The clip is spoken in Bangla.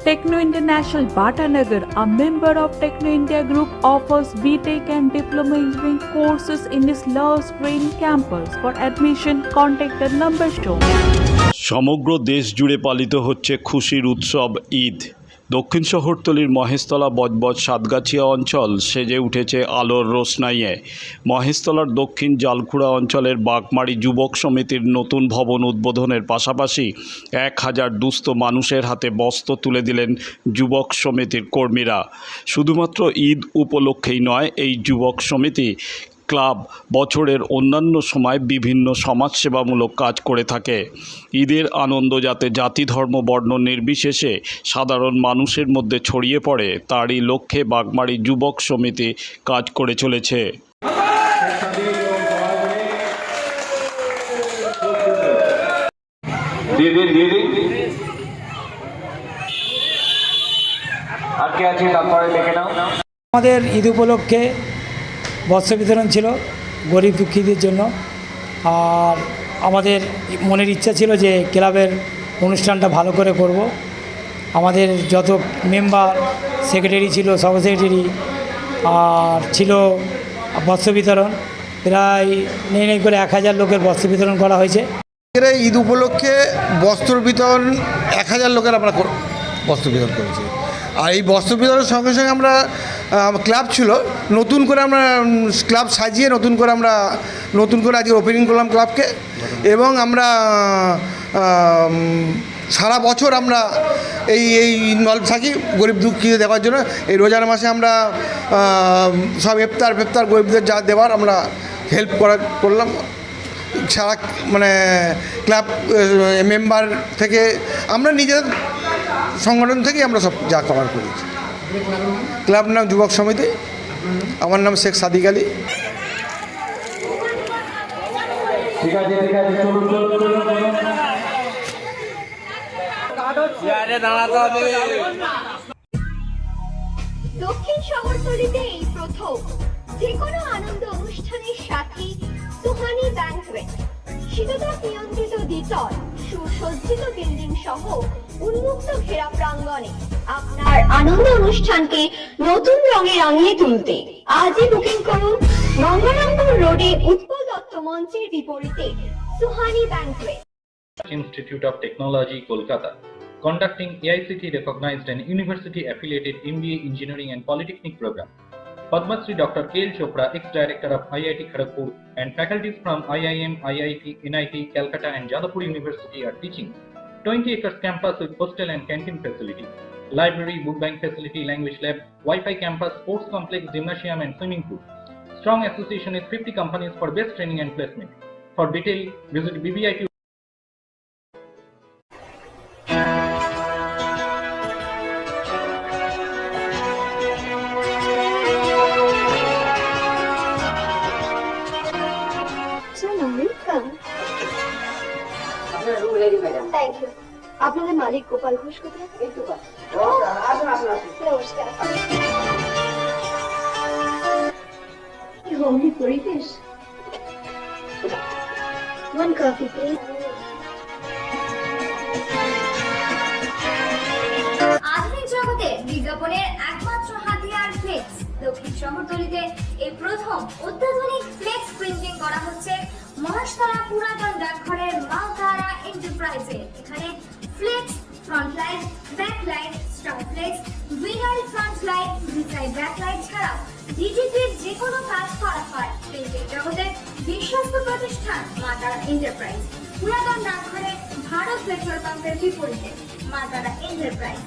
Techno International Bhatanagar, a member of Techno India Group, offers BTech and Diploma Engineering courses in its Lush Green campus. For admission, contact the number shown. সমগ্র দেশ জুড়ে পালিত হচ্ছে খুশির উৎসব ঈদ। দক্ষিণ শহরতলির মহেশতলা বজবজ সাতগাছিয়া অঞ্চল সেজে উঠেছে আলোর রোশনাইয়ে। মহেশতলার দক্ষিণ জালকুড়া অঞ্চলের বাগমারি যুবক সমিতির নতুন ভবন উদ্বোধনের পাশাপাশি 1000 দুস্থ মানুষের হাতে বস্ত্র তুলে দিলেন যুবক সমিতির কর্মীরা। শুধুমাত্র ঈদ উপলক্ষেই নয়, এই যুবক সমিতি ক্লাব বছরের অন্যান্য সময় বিভিন্ন সমাজসেবামূলক কাজ করে থাকে। ঈদের আনন্দ যাতে জাতি ধর্ম বর্ণ নির্বিশেষে সাধারণ মানুষের মধ্যে ছড়িয়ে পড়ে, তারই লক্ষ্যে বাগমারি যুবক সমিতি কাজ করে চলেছে। আমাদের ঈদ উপলক্ষে বস্ত্র বিতরণ ছিল গরিব দুঃখীদের জন্য। আর আমাদের মনের ইচ্ছা ছিল যে ক্লাবের অনুষ্ঠানটা ভালো করে করব। আমাদের যত মেম্বার, সেক্রেটারি ছিল, সব সেক্রেটারি আর ছিল বস্ত্র বিতরণ, প্রায় নেই করে 1000 লোকের বস্ত্র বিতরণ করা হয়েছে। ঈদ উপলক্ষে বস্ত্র বিতরণ 1000 লোকের আমরা বস্ত্র বিতরণ করেছি। আর এই বস্ত্র বিতরণের সঙ্গে সঙ্গে আমরা ক্লাব ছিল, নতুন করে আমরা ক্লাব সাজিয়ে নতুন করে আজকে ওপেনিং করলাম ক্লাবকে। এবং আমরা সারা বছর আমরা এই ইনভলভ থাকি গরিব দুঃখীদের দেওয়ার জন্য। এই রোজার মাসে আমরা সব ইফতার গরিবদের যা দেওয়ার আমরা হেল্প করলাম। সারা ক্লাব মেম্বার থেকে আমরা নিজের সংগঠন থেকেই আমরা সব যা কভার করেছি। ক্লাব নাম যুবক সমিতি, আমার নাম শেখ সাদিক আলী। দক্ষিণ শহরতলিতে এই প্রথম যে কোনো আনন্দ অনুষ্ঠানের সাথে সুহানি ব্যাংকুয়েট, শীততাপ নিয়ন্ত্রিত দ্বিতল, সুসজ্জিত বিল্ডিং সহ উন্মুক্ত ঘেরা প্রাঙ্গণে আপনার আনন্দ অনুষ্ঠানকে নতুন রঙে রাঙিয়ে তুলতে আজই বুকিং করুন গঙ্গারামপুর রোডে উৎপল দত্ত মঞ্চের বিপরীতে Suhani banquet. Institute of Technology, Kolkata, conducting AICTE recognized and university affiliated MBA Engineering and Polytechnic program. Padma Shri Dr. K.L. Chopra, ex-director of IIT Kharagpur, and faculties from IIM, IIT, NIT, Calcutta and Jadavpur University are teaching. 20 acres campus with hostel and canteen facility, library, book bank facility, language lab, Wi-Fi campus, sports complex, gymnasium and swimming pool. Strong association with 50 companies for best training and placement. For detail, visit BBIT. Thank you. আপনাদের মালিক গোপাল ঘোষ কোথায়? নমস্কার। হোমলি পরিবেশ। One coffee, please. আধুনিক জগতে বিজ্ঞাপনের একমাত্র হাতিয়ার ফ্লেক্স। দক্ষিণ শহরতলিতে এই প্রথম অত্যাধুনিক ফ্লেক্স প্রিন্টিং করা হচ্ছে মহেশতলা পুরাতন ডাকঘরের মা তারা এন্টারপ্রাইজে। এখানে flex, front light, back light, star flex, winner front light, reside back light ছাড়াও ডিজিটির যে কোনো কাজ করা হয়। প্রিন্টিং জগতে বিশ্বস্ত প্রতিষ্ঠান মা তারা এন্টারপ্রাইজ, পুরাতন ডাকঘরে ভারত পেট্রোল পাম্পের বিপরীতে মা তারা এন্টারপ্রাইজ।